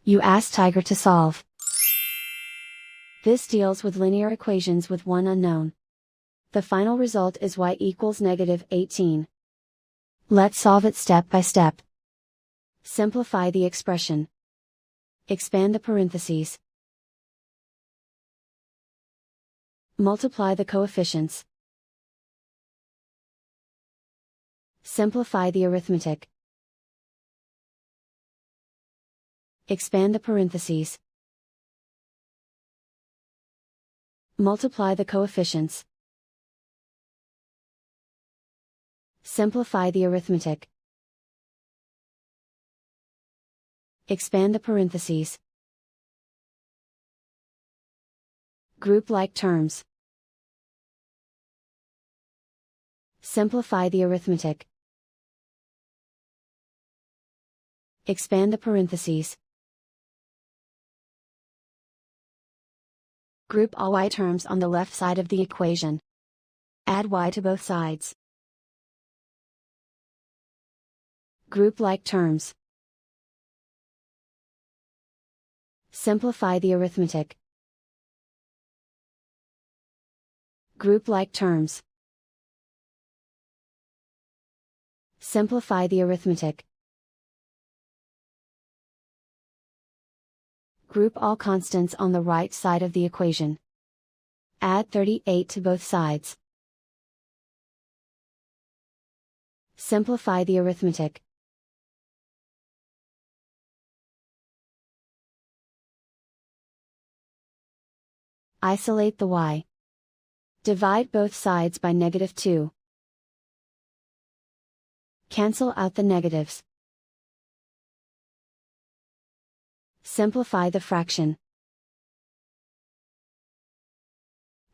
You ask Tiger to solve. This deals with linear equations with one unknown. The final result is y equals -18. Let's solve it step by step. Simplify the expression. Expand the parentheses. Multiply the coefficients. Simplify the arithmetic. Expand the parentheses. Multiply the coefficients. Simplify the arithmetic. Expand the parentheses. Group like terms. Simplify the arithmetic. Expand the parentheses. Group all y terms on the left side of the equation. Add y to both sides. Group like terms. Simplify the arithmetic. Group like terms. Simplify the arithmetic. Group all constants on the right side of the equation. Add 38 to both sides. Simplify the arithmetic. Isolate the y. Divide both sides by -2. Cancel out the negatives. Simplify the fraction.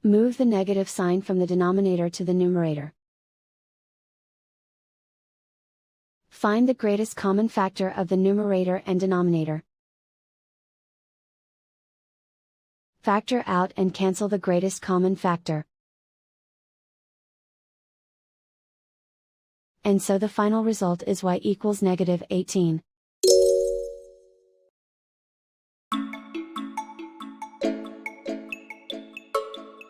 Move the negative sign from the denominator to the numerator. Find the greatest common factor of the numerator and denominator. Factor out and cancel the greatest common factor. And so the final result is y equals -18.